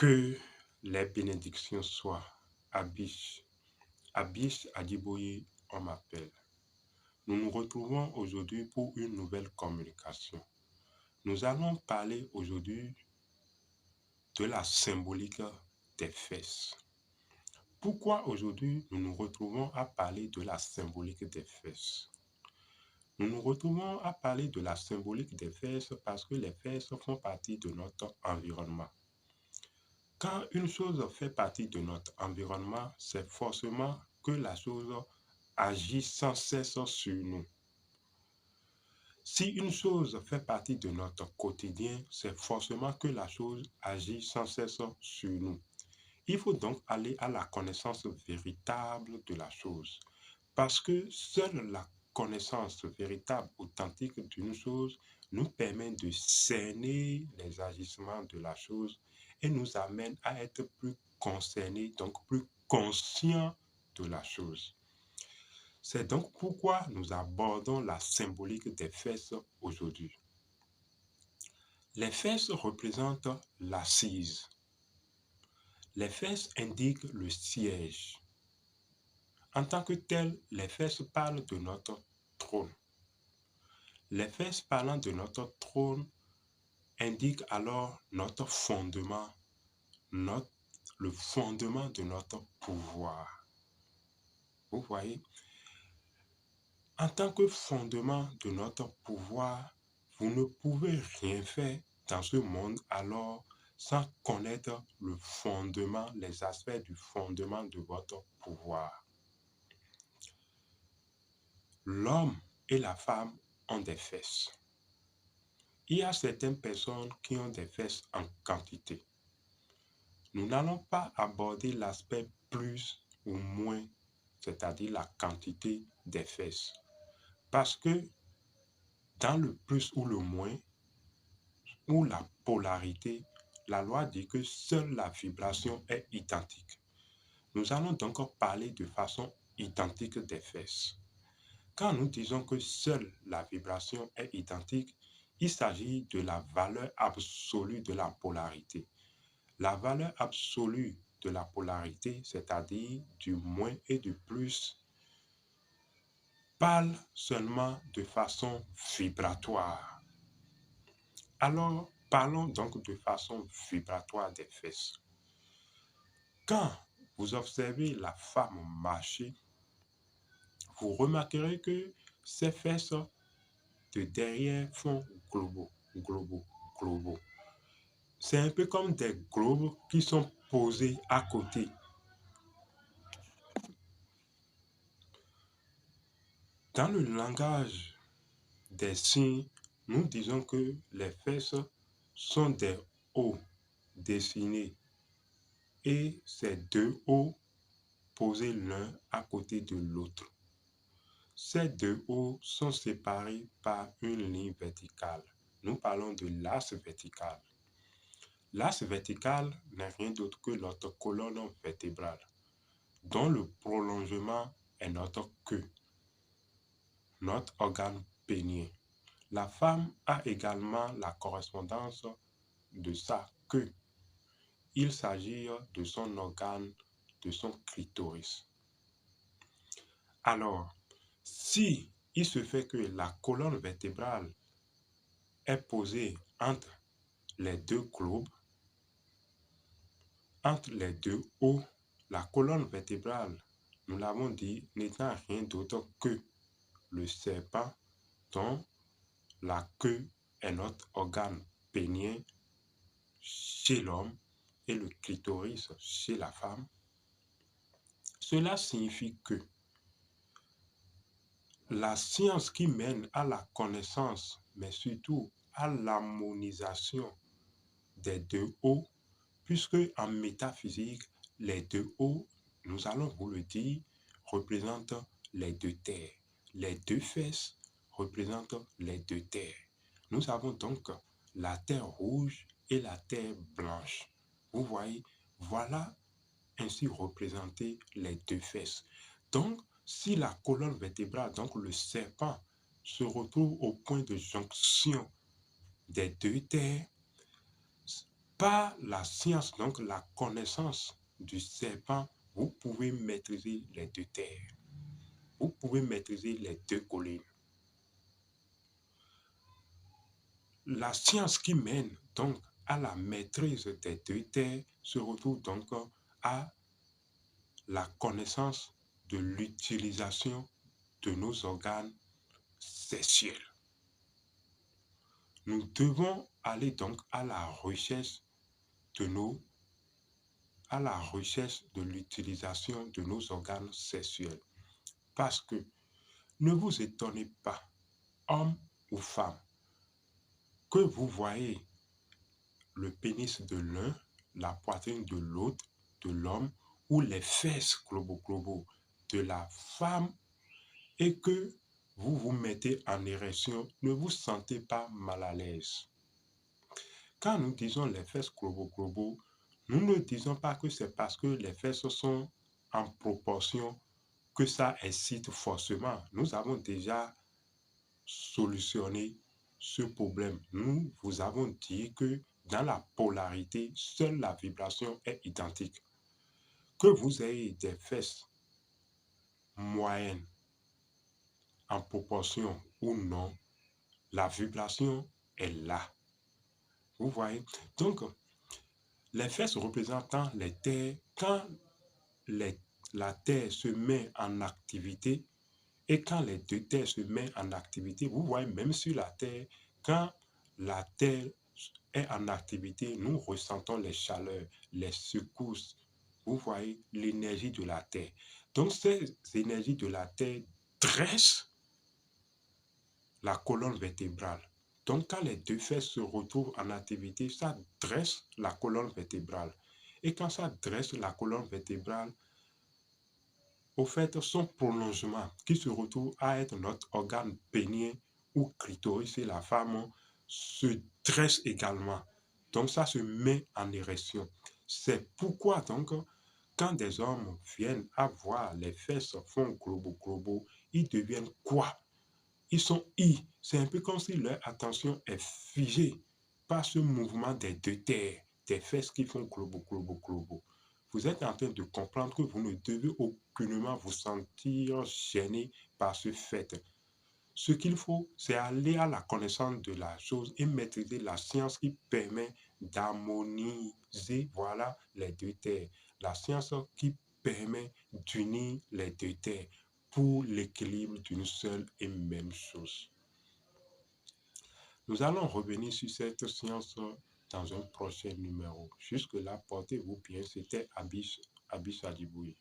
Que les bénédictions soient. Abish. Abish Adiboye, on m'appelle. Nous nous retrouvons aujourd'hui pour une nouvelle communication. Nous allons parler aujourd'hui de la symbolique des fesses. Pourquoi aujourd'hui nous nous retrouvons à parler de la symbolique des fesses? Nous nous retrouvons à parler de la symbolique des fesses parce que les fesses font partie de notre environnement. Quand une chose fait partie de notre environnement, c'est forcément que la chose agit sans cesse sur nous. Si une chose fait partie de notre quotidien, c'est forcément que la chose agit sans cesse sur nous. Il faut donc aller à la connaissance véritable de la chose. Parce que seule la connaissance véritable, authentique d'une chose nous permet de cerner les agissements de la chose et nous amène à être plus concernés, donc plus conscients de la chose. C'est donc pourquoi nous abordons la symbolique des fesses aujourd'hui. Les fesses représentent l'assise. Les fesses indiquent le siège. En tant que tel, les fesses parlent de notre trône. Les fesses parlant de notre trône indiquent alors notre fondement, le fondement de notre pouvoir. Vous voyez, en tant que fondement de notre pouvoir, vous ne pouvez rien faire dans ce monde alors sans connaître le fondement, les aspects du fondement de votre pouvoir. L'homme et la femme ont des fesses. Il y a certaines personnes qui ont des fesses en quantité. Nous n'allons pas aborder l'aspect plus ou moins, c'est-à-dire la quantité des fesses. Parce que dans le plus ou le moins, ou la polarité, la loi dit que seule la vibration est identique. Nous allons donc parler de façon identique des fesses. Quand nous disons que seule la vibration est identique, il s'agit de la valeur absolue de la polarité. La valeur absolue de la polarité, c'est-à-dire du moins et du plus, parle seulement de façon vibratoire. Alors, parlons donc de façon vibratoire des fesses. Quand vous observez la femme marcher, vous remarquerez que ses fesses de derrière font globo, globo, globo. C'est un peu comme des globes qui sont posés à côté. Dans le langage des signes, nous disons que les fesses sont des O dessinés et ces deux O posés l'un à côté de l'autre. Ces deux O sont séparés par une ligne verticale. Nous parlons de l'axe vertical. L'axe vertical n'est rien d'autre que notre colonne vertébrale, dont le prolongement est notre queue, notre organe pénien. La femme a également la correspondance de sa queue. Il s'agit de son organe, de son clitoris. Alors, si il se fait que la colonne vertébrale est posée entre les deux globes, entre les deux os, la colonne vertébrale, nous l'avons dit, n'étant rien d'autre que le serpent dont la queue est notre organe pénien chez l'homme et le clitoris chez la femme. Cela signifie que la science qui mène à la connaissance, mais surtout à l'harmonisation des deux os, puisque en métaphysique, les deux os, nous allons vous le dire, représentent les deux terres. Les deux fesses représentent les deux terres. Nous avons donc la terre rouge et la terre blanche. Vous voyez, voilà ainsi représenter les deux fesses. Donc, si la colonne vertébrale, donc le serpent, se retrouve au point de jonction des deux terres, Par la science, donc la connaissance du serpent, vous pouvez maîtriser les deux terres. Vous pouvez maîtriser les deux collines. La science qui mène donc à la maîtrise des deux terres se retrouve donc à la connaissance de l'utilisation de nos organes sexuels. Nous devons aller donc à la recherche de l'utilisation de nos organes sexuels. Parce que ne vous étonnez pas, homme ou femme, que vous voyez le pénis de l'un, la poitrine de l'autre, de l'homme, ou les fesses globo de la femme, et que vous vous mettez en érection, ne vous sentez pas mal à l'aise. Quand nous disons les fesses globo, nous ne disons pas que c'est parce que les fesses sont en proportion que ça excite forcément. Nous avons déjà solutionné ce problème. Nous vous avons dit que dans la polarité, seule la vibration est identique. Que vous ayez des fesses moyennes en proportion ou non, la vibration est là. Vous voyez? Donc, les fesses représentant les terres, quand la terre se met en activité et quand les deux terres se mettent en activité, vous voyez, même sur la terre, quand la terre est en activité, nous ressentons les chaleurs, les secousses. Vous voyez l'énergie de la terre. Donc, ces énergies de la terre dressent la colonne vertébrale. Donc, quand les deux fesses se retrouvent en activité, ça dresse la colonne vertébrale. Et quand ça dresse la colonne vertébrale, au fait, son prolongement, qui se retrouve à être notre organe pénien ou clitoris chez la femme, se dresse également. Donc, ça se met en érection. C'est pourquoi, donc, quand des hommes viennent à voir les fesses font globo, ils deviennent quoi? Ils sont c'est un peu comme si leur attention est figée par ce mouvement des deux terres, des fesses qui font globo. Vous êtes en train de comprendre que vous ne devez aucunement vous sentir gêné par ce fait. Ce qu'il faut, c'est aller à la connaissance de la chose et maîtriser la science qui permet d'harmoniser, voilà, les deux terres. La science qui permet d'unir les deux terres pour l'équilibre d'une seule et même chose. Nous allons revenir sur cette science dans un prochain numéro. Jusque-là, portez-vous bien. C'était Abish Adjiboui.